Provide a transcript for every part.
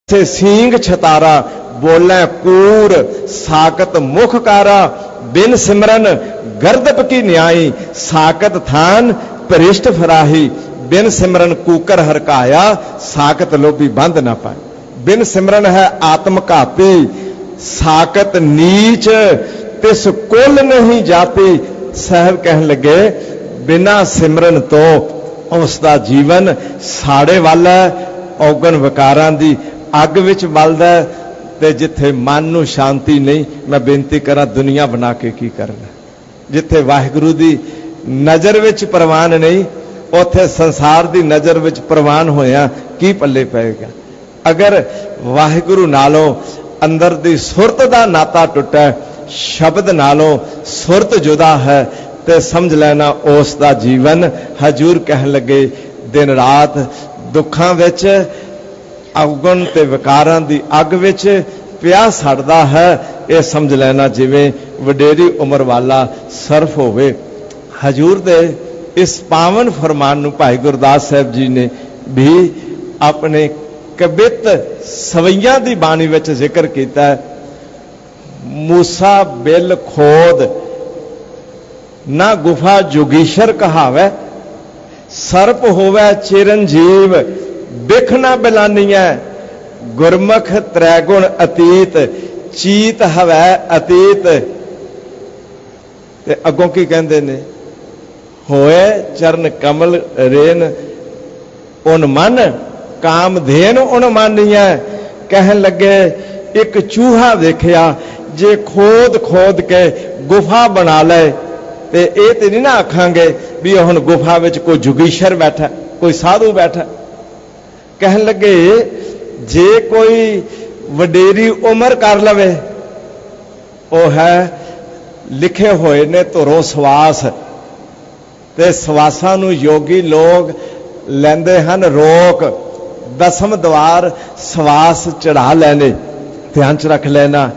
से सींग छतारा, बोले कूर साकत मुख कारा। बिन सिमरन गर्दप की न्याई, साकत थान परिष्ट फराही। बिन सिमरन कूकर हरकाया, साकत लोभी बंद ना पाए। बिन सिमरन है आत्मघाती, साकत नीच तिस कुल नहीं जाती। साहब कहन लगे बिना सिमरन तो उसका जीवन साड़े वाला, औगन विकारां दी अग विच बलदा। ते जिथे मन नूं शांति नहीं, मैं बेनती करा दुनिया बना के की करना। जिथे वाहिगुरू दी नज़र विच प्रवान नहीं, उथे संसार दी नज़र विच प्रवान होया की पल्ले पेगा। अगर वाहिगुरू नालों अंदर दी सुरत दा नाता टुटा, शब्द नालों सुरत जुदा है, ते समझ लेना उस दा जीवन। हजूर कह लगे दिन रात दुखां विच अवगुण ते विकारां दी अग विच पिया सड़दा है। ये समझ लेना जिवें वडेरी उम्र वाला सर्फ होवे। हजूर दे इस पावन फरमान नूं भाई गुरदास साहब जी ने भी अपने कबित सवैयां दी बाणी विच जिक्र कीता है। मूसा बिल खोद ना गुफा जोगीशर कहावै, सर्प होवै चिरंजीव बिख ना बिलानीऐ। गुरमुख त्रैगुण अतीत, चीत हवै अतीत। ते अगों की कहंदे ने, होए चरण कमल रेन उन मन, कामधेन उन मानिऐ। कहन लगे एक चूहा देखिया, जे खोद खोद के गुफा बना ले, ते ये तो नहीं ना आखांगे भी हुण गुफा विच कोई जोगीशर बैठा, कोई साधु बैठा। कहन लगे जे कोई वडेरी उम्र कर लवे, वो है लिखे हुए ने धुरों सवास, ते सवासां नूं योगी लोग लैंदे हन रोक। दसम द्वार सवास चढ़ा लैने, ध्यान च रख लेना।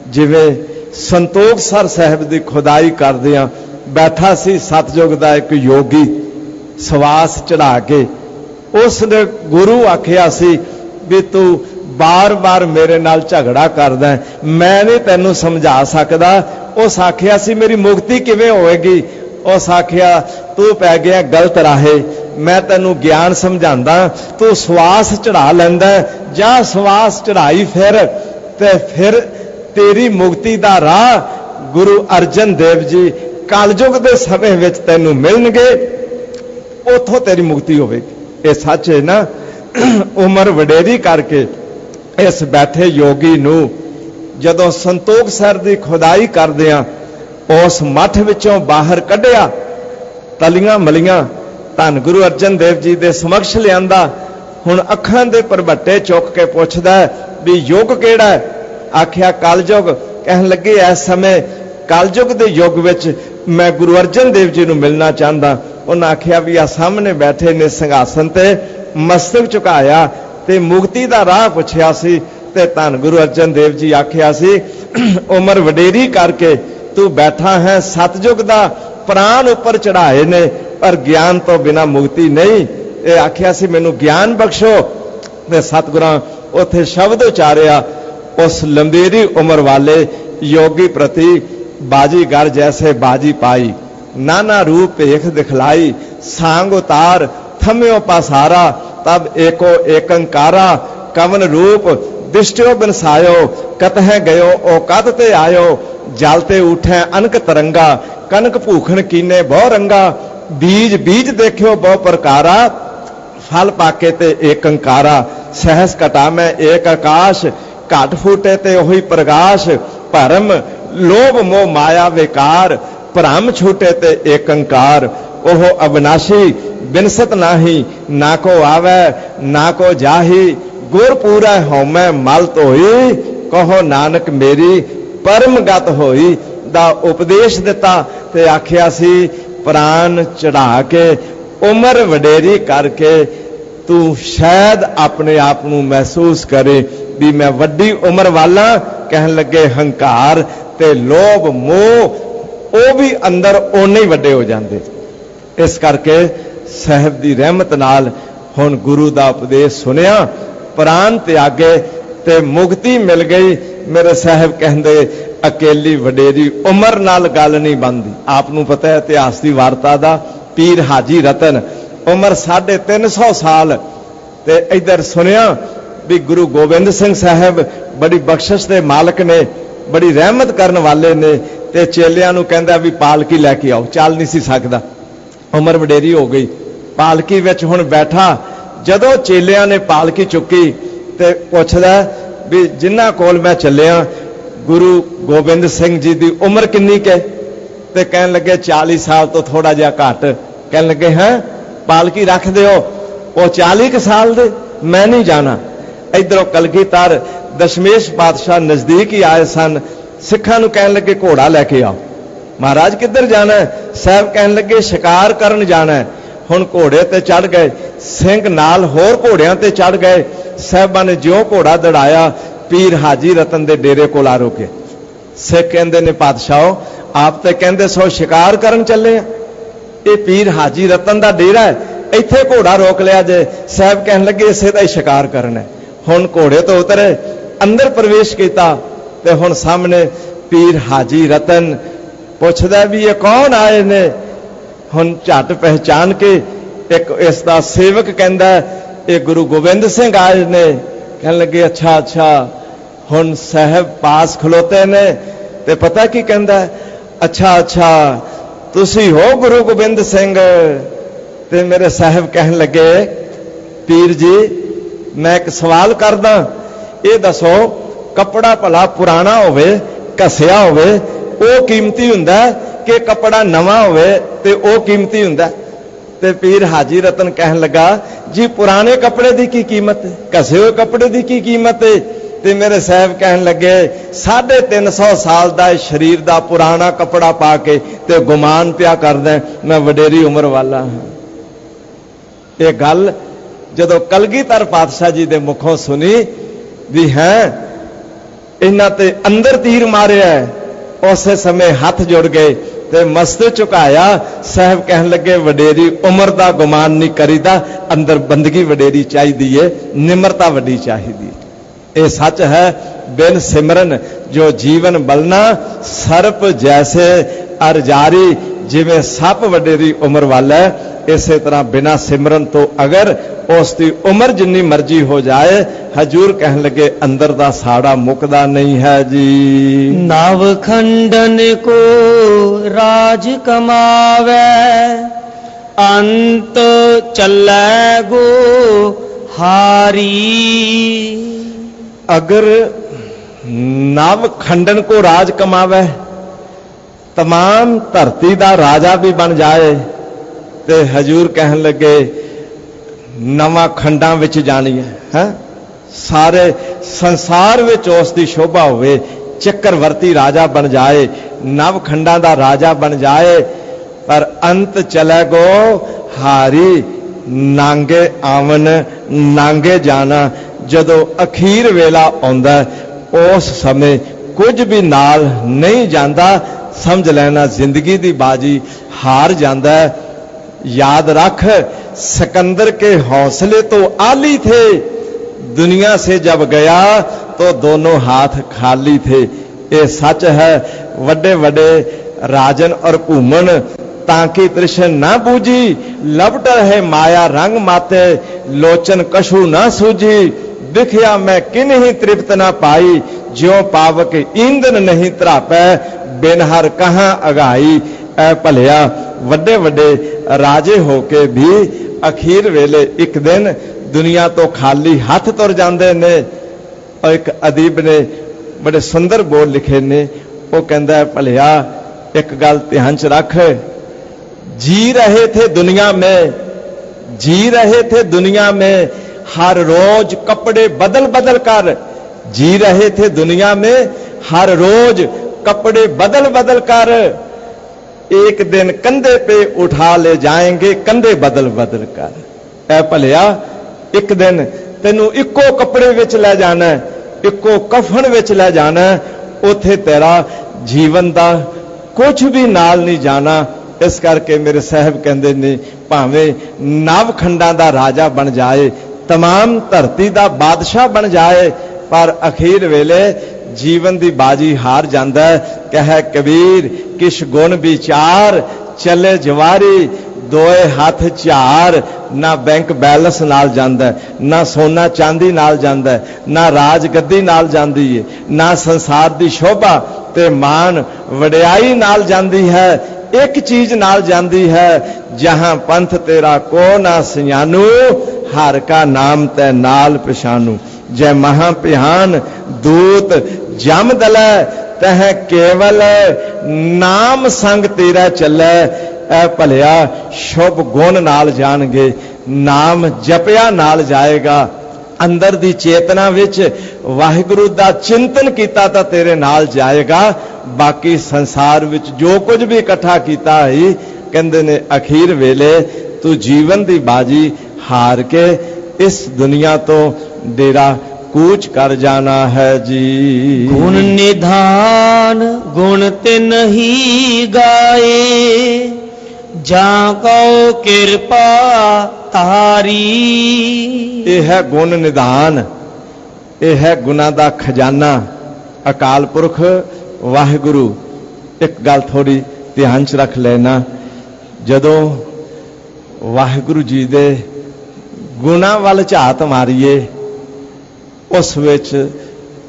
जिवें संतोख सर साहब की खुदाई करदियां बैठा सी सतयुग दा एक योगी, सवास चढ़ा के उसने गुरु आखिया सी भी तू बार बार मेरे नाल झगड़ा करदा, मैं नहीं तैनूं समझा सकदा। उस आखिया सी मेरी मुक्ति किवें होएगी। उस आखिया तू पै गया गलत राहे, मैं तैनूं ज्ञान समझांदा, तू सवास चढ़ा लैंदा। जा सवास चढ़ाई फिर तेरी मुक्ति दा राह गुरु अर्जन देव जी कलयुग दे समय विच तैनूं मिलणगे, उथों तेरी मुक्ति होवेगी। ये सच है ना। उम्र वडेरी करके इस बैठे योगी नूं जदों संतोख सर की खुदाई करदियां उस मठ विचों बाहर कढ़िया, तलियां मलियां धन गुरु अर्जन देव जी दे समक्ष लियांदा। हुण अखां दे परबट्टे चुक के पुछदा भी युग किहड़ा है। आखिया कलयुग। कहन लगे इस समय कलयुग दे युग विच मैं गुरु अर्जन देव जी नूं मिलना चाहता। उन्हें आखिया भी आ सामने बैठे ने संघासन ते मस्तक झुकाया ते मुक्ति दा राह पुछया सी, ते धन गुरु अर्जन देव जी आखिया सी उम्र वडेरी करके तू बैठा है, सतयुग दा प्राण उपर चढ़ाए ने, पर ज्ञान तो बिना मुक्ति नहीं। ये आखिया सी मैनू ज्ञान बख्शो। ते सतगुरां उथे शब्द उचारिया उस लंबेरी उम्र वाले योगी प्रति, बाजीगर जैसे बाजी पाई, नाना रूप भेख दिखलाई, सांग उतार थम्यो पासारा, तब एको एकंकारा, कवन रूप दृष्टियो बिनसायो, कतह गयो ओ कत ते आयो, जलते उठे अनक तरंगा, कनक भूखण कीने बहु रंगा, बीज बीज देखियो बहु प्रकारा, फल पाके ते एकंकारा, सहस कटा में एक आकाश, घट फूटे ते ओही प्रकाश, भरम लोभ मोह माया विकार, भ्रम छूटे ते एकंकार, ओह अविनाशी बिनसत नाही, ना को आवे ना को जाही, गुर पूरा होमै मल धोई, कहो नानक मेरी परम गत होई। दा उपदेश दिता ते आखिया सी प्राण चढ़ा के उम्र वडेरी करके तू शायद अपने आप को महसूस करे भी मैं वड्डी उम्र वाला। कहन लगे हंकार ते लोभ मोह वो भी अंदर ओने ही वड्डे हो जाते। इस करके साहब की रहमत नाल हुण गुरु का उपदेश सुनिया, प्राण त्यागे ते मुक्ति मिल गई। मेरे साहब कहते अकेली वडेरी उम्र नाल गल नहीं बनती। आपनू पता है इतिहास की वार्ता का, पीर हाजी रतन उम्र 350 साल। ते इधर सुनिया भी गुरु गोबिंद सिंह साहब बड़ी बख्शिश के मालक ने, बड़ी रहमत करने वाले ने, ते चेलियां नू कहंदा भी पालकी लैके आओ। चल नहीं सी सकदा, उम्र वडेरी हो गई। पालकी विच हुण बैठा, जदों चेलियां ने पालकी चुकी ते पुछदा भी जिन्हां कोल मैं चलिया गुरु गोबिंद सिंह जी की उम्र किन्नी के? ते कहन लगे 40 साल तो थोड़ा जिहा घट। कहन लगे हैं पालकी रख दिओ, वो 40 साल दे, मैं नहीं जाना। इधरों कलगीधर दशमेश पातशाह नजदीक ही आए सन। सिखां नू कहन लगे घोड़ा लैके आओ। महाराज किधर जाना है? साहब कहन लगे शिकार करन जाना है। हुण घोड़े ते चढ़ गए, सिंह नाल होर घोड़ियां ते चढ़ गए। साहबां ने ज्यों घोड़ा दड़ाया, पीर हाजी रतन दे डेरे कोल आ रुके। सिख कहंदे ने पातशाहो आप ते कहंदे सो शिकार करन चले आ, ये पीर हाजी रतन दा डेरा है, इत्थे घोड़ा रोक लिया जे। साहब कहन लगे इसे दा ही शिकार करना है। हुण घोड़े तो उतरे, अंदर प्रवेश किया ते हुण सामने पीर हाजी रतन पुछदा भी ये कौन आए ने। हुण झट पहचान के एक इसका सेवक कहंदा ये गुरु गोबिंद सिंह आए ने। कहन लगे अच्छा अच्छा। हुण साहब पास खलोते ने ते पता की कहंदा, अच्छा अच्छा तुसी हो गुरु गोबिंद सिंह? ते मेरे साहब कहन लगे पीर जी मैं एक सवाल करदा, ये दसो कपड़ा भला पुराना होवे घसिया होवे वो कीमती हुंदा कि कपड़ा नवा होवे ते वो कीमती हुंदा? ते पीर हाजी रतन कहन लगा जी पुराने कपड़े की कीमत है, घसे हुए कपड़े की कीमत है? ते मेरे साहब कहन लगे 350 साल का शरीर का पुराना कपड़ा पा के ते गुमान पिया करदा मैं वडेरी उम्र वाला हाँ। ये गल जदों कलगीधर पातशाह जी के मुखों सुनी भी है इन्हां ते अंदर तीर मारिया है, उस समय हाथ जुड़ गए ते मस्त झुकाया। साहब कहन लगे वडेरी उम्र का गुमान नहीं करीदा, अंदर बंदगी वडेरी चाहिए, निमरता वड्डी चाहिए। ये सच है बिन सिमरन जो जीवन बलना, सर्प जैसे अरजारी जिमें सप वडेरी उम्र वाला है। इस तरह बिना सिमरन तो अगर उसकी उम्र जिन्नी मर्जी हो जाए, हजूर कहन लगे अंदर दा साड़ा मुकदा नहीं है जी। नव खंडन को राज कमावे, अंत चलै गो हारी। अगर नव खंडन को राज कमावे, तमाम धरती का राजा भी बन जाए, ते हजूर कहन लगे नवा खंडा विच जानी है, सारे संसार विच उसकी शोभा होवे, चक्रवर्ती राजा बन जाए, नव खंडा का राजा बन जाए, पर अंत चले गो हारी। नांगे आवन नांगे जाना, जदों अखीर वेला आउंदा उस समय कुछ भी नाल नहीं जाता, समझ लेना जिंदगी की बाजी हार जाता है। याद रख सिकंदर के हौसले तो आली थे, दुनिया से जब गया तो दोनों हाथ खाली थे। ये सच है वड्डे वड्डे राजन और भूमन ताकि तृष्ण ना बूझी, लपट है माया रंग माते, लोचन कशु ना सूझी। दिखया मैं किन ही तृप्त ना पाई, ज्यों पावक ईंधन नहीं त्रापै, बिन हर कहाँ अगाई। ऐ भलिया वड्डे वड्डे राजे होके भी अखीर वेले एक दिन दुनिया तो खाली हाथ तुर जाते ने। और एक अदीब ने बड़े सुंदर बोल लिखे ने, वो कहता है भलिया एक गल ध्यान च रख, जी रहे थे दुनिया में, जी रहे थे दुनिया में, हर रोज कपड़े बदल बदल कर, जी रहे थे दुनिया में हर रोज कपड़े बदल बदल कर, एक दिन कंधे पे उठा ले जाएंगे कंधे बदल बदल कर। ऐ भलिया एक दिन तेनू इको कपड़े विच ले जाना है, इको कफन विच ले जाना है, उथे तेरा जीवन का कुछ भी नाल नहीं जाना। इस करके मेरे साहब कहते ने भावें नव खंडा का राजा बन जाए, तमाम धरती का बादशाह बन जाए, पर अखीर वेले जीवन की बाजी हार जाता है। कहे कबीर किश गुण विचार, चले जवारी दोए हाथ चार। ना बैंक बैलेंस नाल जांदा है, ना सोना चांदी नाल जांदा है, ना राज गद्दी नाल जांदी है, ना संसार की शोभा ते मान वडियाई नाल जांदी है। एक चीज नाल जांदी है, जहां पंथ तेरा को ना सियानू, हर का नाम तै नाल पछानू। जय महापिहान दूत जम दलै, तह केवल नाम संग तेरा चलै। ऐ भलिया शुभ गुण नाल जाणगे, नाम जपिया नाल जाएगा। अंदर दी चेतना विच वाहिगुरु दा चिंतन कीता तां तेरे नाल जाएगा। बाकी संसार विच जो कुछ भी इकट्ठा कीता ही, कहंदे ने अखीर वेले तू जीवन दी बाजी हार के इस दुनिया तो डेरा कूच कर जाना है जी। गुण निधान गुण ते नहीं गाए, जा कौ कृपा तारी। यह है गुण निधान, यह है गुना दा खजाना। अकाल पुरख वाहिगुरु एक गल थोड़ी ध्यान च रख लेना, जदों वाहिगुरु जी दे गुणा वाल झात मारीए, उस विच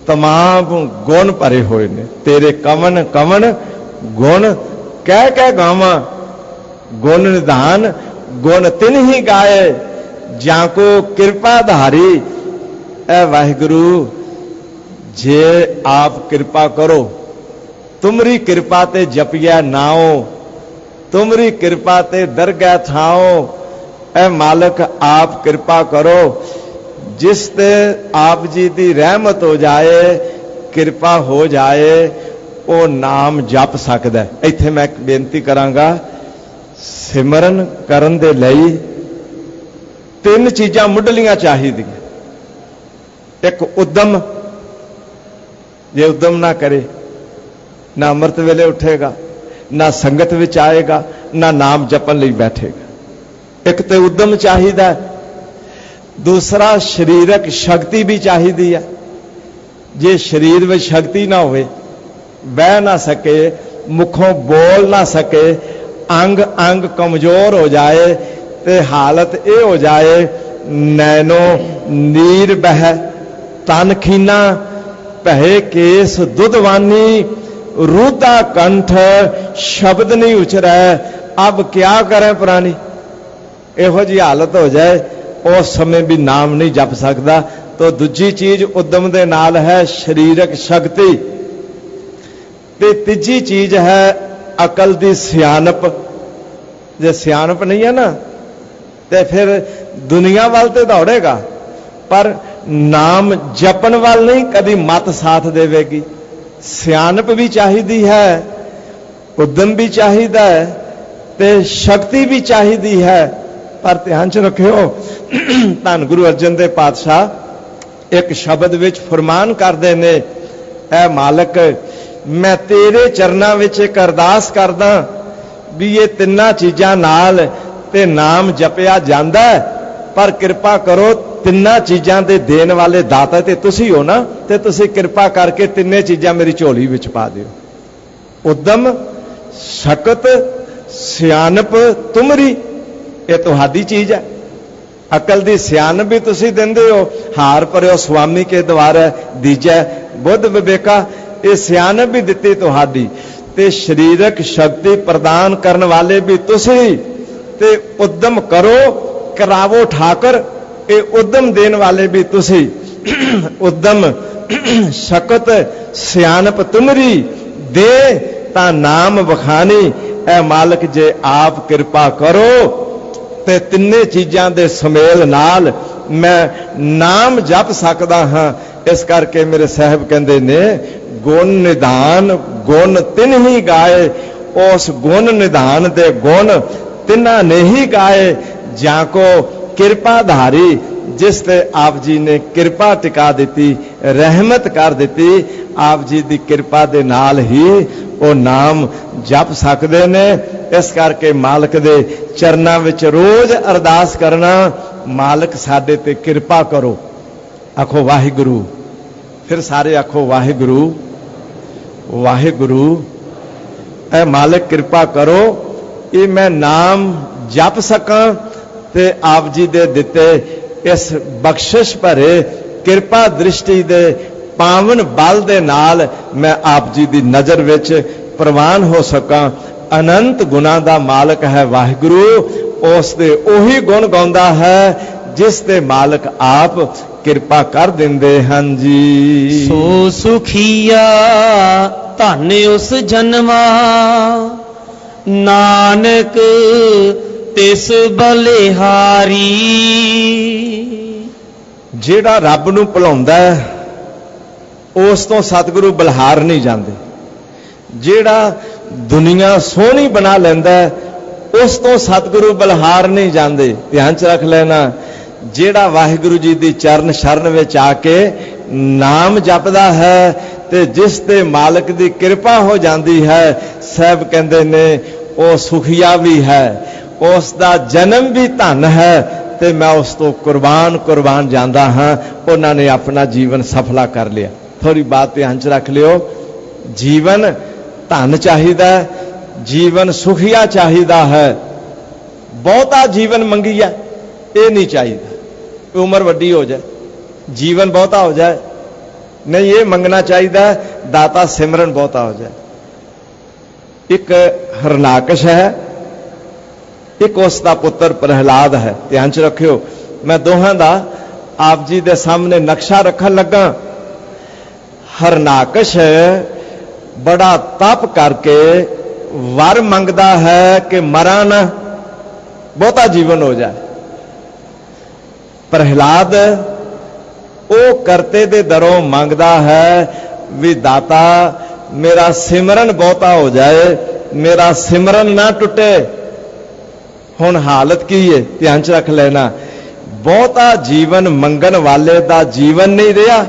तमाम गुण भरे हुए ने। तेरे कवन कवन गुण कह कह गावां, गुण निधान गुण तिन ही गाए, जाको कृपा धारी। ऐ वाहिगुरु जे आप कृपा करो, तुमरी कृपा ते जपिया नाओ, तुमरी कृपा ते दरगाह थाओ। ऐ मालक आप कृपा करो, जिस ते आप जी की रहमत हो जाए, कृपा हो जाए, वो नाम जप सकदा है। इत्थे मैं एक बेनती करांगा, सिमरन करन दे लई तीन चीज़ां मुढ़लियां चाहिदियां। एक उद्यम, जे उद्यम ना करे ना अमृत वेले उठेगा, ना संगत विच आएगा, ना नाम जपन लई बैठेगा। एक तो उद्यम चाहिदा, दूसरा शरीरक शक्ति भी चाहिदी है। जे शरीर में शक्ति ना होवे, बह ना सके, मुखों बोल ना सके, अंग अंग कमजोर हो जाए, तो हालत ये हो जाए नैनो नीर बह, तन खीना पहे केस दुधवानी, रूदा कंठ शब्द नहीं उचरै, अब क्या करें पुरानी। इहो जी हालत हो जाए, उस समय भी नाम नहीं जप सकता। तो दूजी चीज उद्यम दे नाल है शरीरक शक्ति, ते तीजी चीज है अकल दी सियानप। जे सियानप नहीं है ना, तो फिर दुनिया वाल ते दौड़ेगा, पर नाम जपन वाल नहीं कभी मत साथ देवेगी। सियानप भी चाहिदी है, उद्यम भी चाहिदा है, ते शक्ति भी चाहिदी है। पर ध्यान च रखियो, धन गुरु अर्जन देव पातशाह एक शब्द विच फरमान करदे ने, ऐ मालक मैं तेरे चरनां विच एक अरदास करदा भी ये तिन्ना चीज़ां नाल ते नाम जपिया जांदा है, पर कृपा करो तिन्ना चीज़ां दे देण वाले दाता ते तुसी हो ना, ते तुसी कृपा करके तिन्ने चीज़ां मेरी झोली विच पा दिओ। उद्यम, शकत, सियानप तुमरी, ये तुहाडी चीज है। अकल दी सियानप भी तुसी दिंदे हो, हार भरियो स्वामी के द्वारा दीजै बुद्ध विवेका, ये सियानप भी दिती तुहाडी, ते शरीरक शक्ति प्रदान करने वाले भी तुसी, ते उद्यम करो करावो ठाकर, ये उद्यम देने वाले भी तुसी। उद्यम, शकत, सियानप तुमरी, दे ता नाम बखानी। ऐ मालक जे आप कृपा करो, ते तिन्ने चीज़ां दे सुमेल नाल मैं नाम जप सकदा हाँ। इस करके मेरे साहब कहंदे ने, गुण निधान गुण तिन ही गाए, उस गुण निधान दे गुण तिन्ना ने ही गाए, जाको कृपा धारी, जिस ते आप जी ने कृपा टिका दी, रहमत कर दी। आप जी की कृपा दे नाल ही वो नाम जप सकते ने। इस करके मालक दे चरनां विच रोज अरदास करना, मालिक साडे ते किरपा करो। आखो वाहिगुरु, फिर सारे आखो वाहिगुरु वाहिगुरु। ऐ मालिक किरपा करो ये मैं नाम जप सकां ते आप जी दे दिते इस बख्शिश भरे किरपा दृष्टि दे पावन बल दे नाल मैं आप जी दी नज़र विच प्रवान हो सकां। अनंत गुणा दा मालिक है वाहिगुरु, उस दे ओही गुण गाउंदा है जिस दे मालिक आप किरपा कर दिंदे हन जी। सो सुखिया धन उस जन्मा, नानक तिस बलिहारी। जेड़ा रब नूं भुलाउंदा है उस तो सतगुरु बलिहार नहीं जाते। जेड़ा दुनिया सोहनी बना लैंदा है उस तो सतगुरु बलिहार नहीं जाते। ध्यान च रख लेना, जेड़ा वाहिगुरु जी दी चरण शरण विच आके नाम जपदा है ते जिस ते मालिक दी कृपा हो जाती है, साहब कहंदे ने वो सुखिया भी है, उसका जन्म भी धन है ते मैं उस तो कुर्बान कुर्बान जाता हाँ। उन्होंने अपना जीवन सफला कर लिया। थोड़ी बात ध्यान च रख लियो, जीवन धन चाहिदा, जीवन सुखिया चाहिदा है। बहुता जीवन मंगीया ये नहीं चाहिए, उम्र वड्डी हो जाए जीवन बहुता हो जाए, नहीं ये मंगना चाहिए दाता सिमरन बहुता हो जाए। एक हरनाकश है, एक उसका पुत्र प्रहलाद है। ध्यान च रखियो, मैं दोहां दा आप जी दे सामने नक्शा रखन लगा। हरनाकश बड़ा तप करके वर मंगदा है कि मरा ना, बहुता जीवन हो जाए। प्रहलाद वो करते दे दरों मंगदा है भी दाता मेरा सिमरन बहुता हो जाए, मेरा सिमरन ना टुटे। हुण हालत की है, ध्यान च रख लेना, बहुता जीवन मंगन वाले दा जीवन नहीं रहा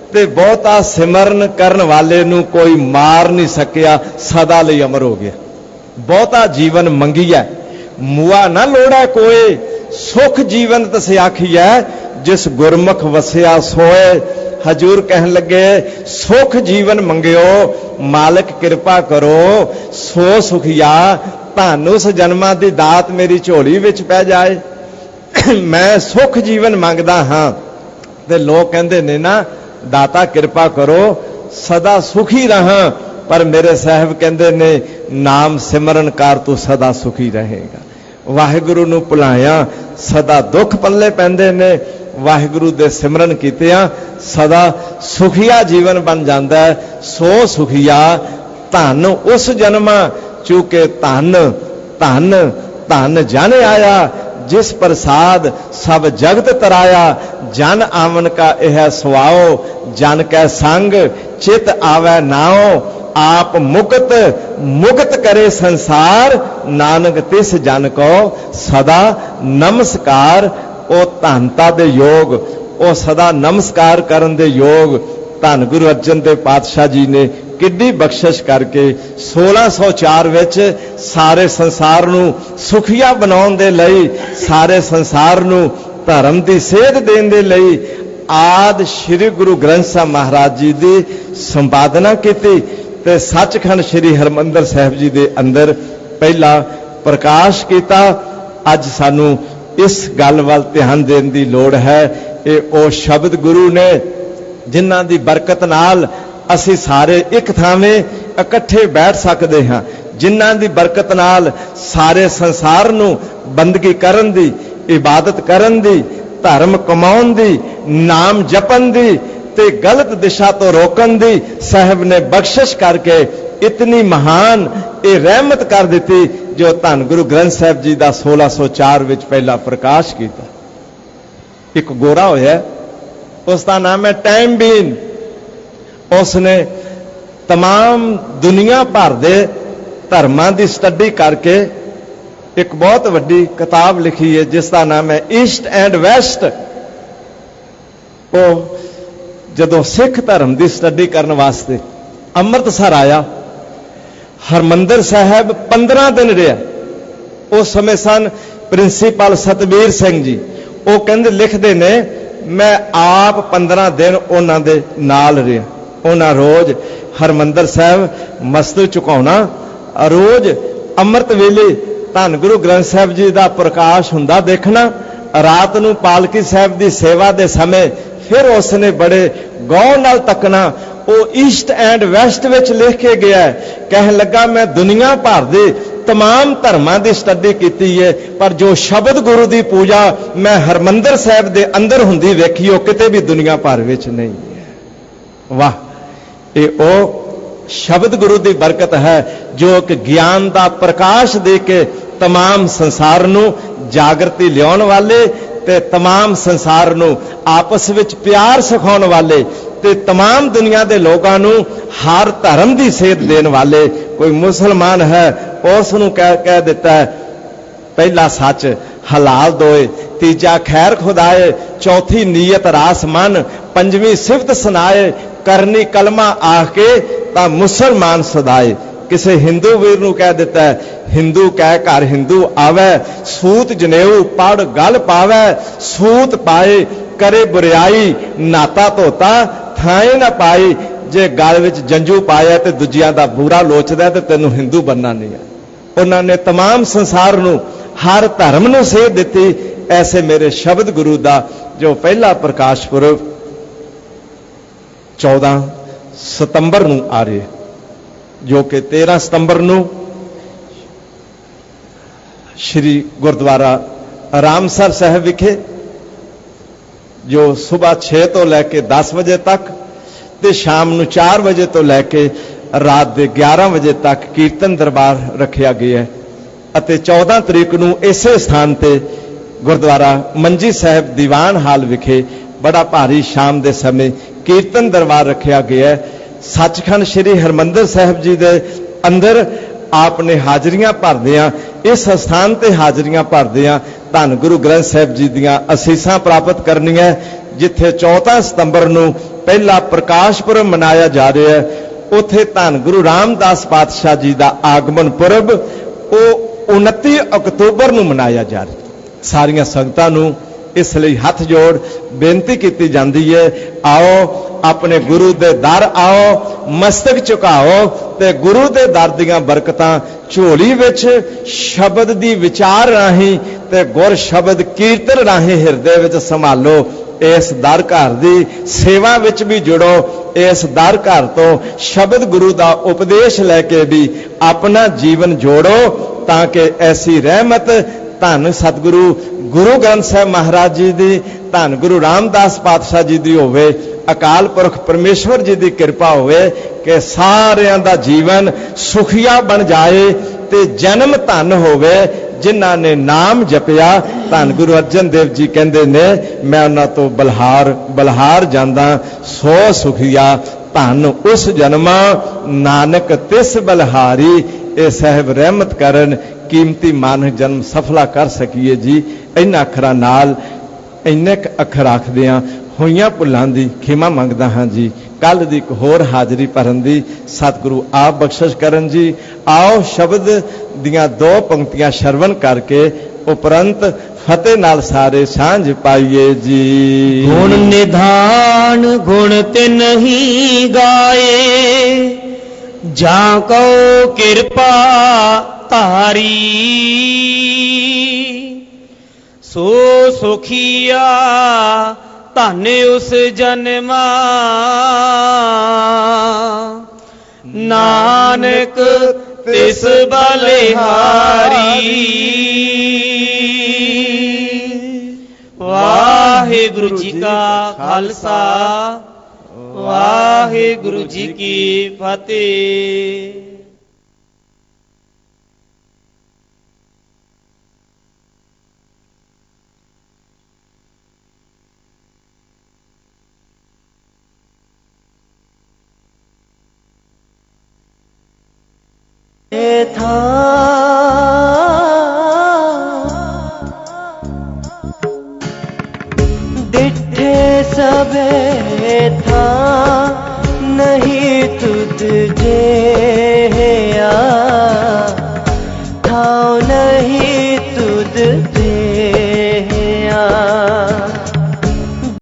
ते बहुता सिमरन करन वाले नू कोई मार नहीं सकिया, सदा लई अमर हो गया। बहुता जीवन मंगिया मुआ ना लोड़ा कोई, सुख जीवन तसे आखिया जिस गुरमुख वसिया सोए। हजूर कहन लगे सुख जीवन मंगियो, मालिक कृपा करो सो सुखिया, धन उस जन्मां दी दात मेरी झोली विच पै जाए। मैं सुख जीवन मंगदा हाँ ते लोग कहंदे ने ना दाता कृपा करो सदा सुखी रहा, पर मेरे साहब कहंदे ने नाम सिमरन कर तू सदा सुखी रहेगा। वाहिगुरु नूं भुलाया सदा दुख पल्ले पैंदे ने, वाहिगुरु दे सिमरन कीतियां सदा सुखिया जीवन बन जाता है। सो सुखिया धन उस जन्मा, चूंकि धन धन धन जन आया जिस प्रसाद सब जगत तराया। जन आवन का यह सुआओ, जन कै संग चित आवे नाओ। आप मुक्त मुक्त करे संसार, नानक तिस जन को सदा नमस्कार। ओ धनता दे योग, ओ सदा नमस्कार करन दे योग धन गुरु अर्जन देव पातशाह जी ने किड्डी बख्शिश करके 1604 विच सारे संसार नू सुखिया बनाउण दे लई, सारे संसार नू धर्म दी सेध देण दे लई आद श्री गुरु ग्रंथ साहब महाराज जी दी संपादना कीती ते सचखंड श्री हरमंदर साहिब जी दे अंदर पहला प्रकाश किया। अज सानू इस गल वाल ध्यान देने की लोड़ है। ये ओ शब्द गुरु ने जिन्हां दी बरकत नाल असी सारे एक थावे इकट्ठे बैठ सकते हाँ, जिन्हां दी बरकत नाल सारे संसार नू बंदगी करन दी, इबादत करन दी, धर्म कमाउण दी, नाम जपन दी ते गलत दिशा तो रोकन दी साहब ने बख्शिश करके इतनी महान ये रहमत कर दी जो धन गुरु ग्रंथ साहब जी का 1604 विच पहला प्रकाश किया। एक गोरा होया, उसका नाम है टाइम बीन। उसने तमाम दुनिया भर दे धर्मां की स्टडी करके एक बहुत वड्डी किताब लिखी है जिसका नाम है ईस्ट एंड वैस्ट। वो जदों सिख धर्म की स्टडी करने वास्ते अमृतसर आया, हरमंदर साहब 15 दिन रहा। उस समय सन प्रिंसीपल सतबीर सिंह जी, ਉਹ ਕਹਿੰਦੇ ਲਿਖਦੇ ਨੇ मैं आप 15 दिन उन्होंने नाल रहा। उन्हें रोज हरमंदर साहब मस्तक झुकाउणा, रोज अमृत वेले धन गुरु ग्रंथ साहब जी का प्रकाश हुंदा देखना, रात नूं पालकी साहब की सेवा के समय फिर उसने बड़े गौर नाल तकना। वो ईस्ट एंड वैस्ट विच लिख के गया है, कह लगा मैं दुनिया भर दे तमाम धर्मां की स्टडी की है, पर जो शब्द गुरु की पूजा मैं हरमंदर साहब के अंदर हुंदी वेखी वो किते भी दुनिया भर विच नहीं है। वाह, ये ओ शब्द गुरु की बरकत है जो कि ज्ञान का प्रकाश दे के तमाम संसार नूं जागृति लियाउण वाले ते तमाम संसार नूं आपस विच प्यार सिखाउण वाले ते तमाम दुनिया के लोगों नूं हर धर्म की सेध देने वाले। कोई मुसलमान है उस नूं कह देता है पहला सच हलाल दोए, तीजा खैर खुदाए, चौथी नीयत रास मन, पंजवीं सिफत सुनाए, करनी कलमा आके ता मुसलमान सदाए। किसी हिंदू वीर नूं कह देता है हिंदू कह घर हिंदू आवे, सूत जनेऊ पढ़ गल पावे, सूत पाए करे बुराई नाता धोता थाए ना पाई, जे गल विच जंजू पाया तो दूजिया का बुरा लोचदा तो तेनू हिंदू बनना नहीं है। उन्होंने तमाम संसार नूं हर धर्म नूं सेध दिती। ऐसे मेरे शब्द गुरु का जो पहला प्रकाश पुरब 14 सितंबर नूं आ रही है, जो कि 13 सितंबर नूं श्री गुरुद्वारा रामसर साहब विखे जो सुबह 6 तो लैके 10 बजे तक ते शाम नूं 4 बजे तो लैके रात के 11 बजे तक कीर्तन दरबार रखा गया है। अते 14 तरीक नूं इसे स्थान ते गुरुद्वारा मंजी साहब दीवान हाल विखे बड़ा भारी शाम के समय कीर्तन दरबार रखा गया है। सचखंड श्री हरमंदर साहब जी के अंदर आपने हाजरियां भरदियां इस स्थान ते हाजरियां भरदियां धन गुरु ग्रंथ साहब जी दियां असीसां प्राप्त करनियां। जिथे 14 सितंबर नूं पहला प्रकाश पुरब मनाया जा रहा है, उथे धन गुरु रामदास पातशाह जी का आगमन पुरब वो 29 अक्तूबर नूं मनाया जा रहा है। सारियां संगतां नूं इसलिए हथ जोड़ बेनती की जाती है, आओ अपने गुरु दे दर आओ, मस्तक झुकाओ ते गुरु दे दर दियां बरकतां झोली विच शब्द दी विचार राही ते गुर शब्द कीर्तन राही हिरदे विच संभालो। इस दर घर दी सेवा विच भी जुड़ो, इस दर घर तो शब्द गुरु का उपदेश लैके भी अपना जीवन जोड़ो, ताकि ऐसी रहमत धन सतगुरु गुरु ग्रंथ साहब महाराज जी की, धन गुरु रामदास पातशाह जी की होवे, अकाल पुरख परमेश्वर जी की कृपा होवे कि सारियां दा जीवन सुखिया बन जाए ते जन्म धन होवे जिन्हां ने नाम जपिया। धन गुरु अर्जन देव जी कहते ने मैं उन्हां तो बलहार बलहार जांदा सो सुखिया धन उस जन्मा नानक तिस बलहारी। ए साहब रहमत करन कीमती मानव जन्म सफला कर सकीए जी। इन्हां अखरां नाल इन्ने अखर आखदियां होइयां भुलां दी खिमा मंगदा हां जी। कल दी एक होर हाजरी भरन दी सतगुरु आप बख्शिश करन जी। आओ शब्द दियां 2 पंक्तियां श्रवण करके उपरंत फतेह नाल सारे सांझ पाइए जी। गुण निधान गुण ते नहीं गाए, जाको कृपा तारी, सो सुखिया धन उस जन्मा, नानक तिस बलिहारी। वाहिगुरु जी का खालसा, वाहिगुरु जी की फतेह। था डिठे सबे था नहीं तुझे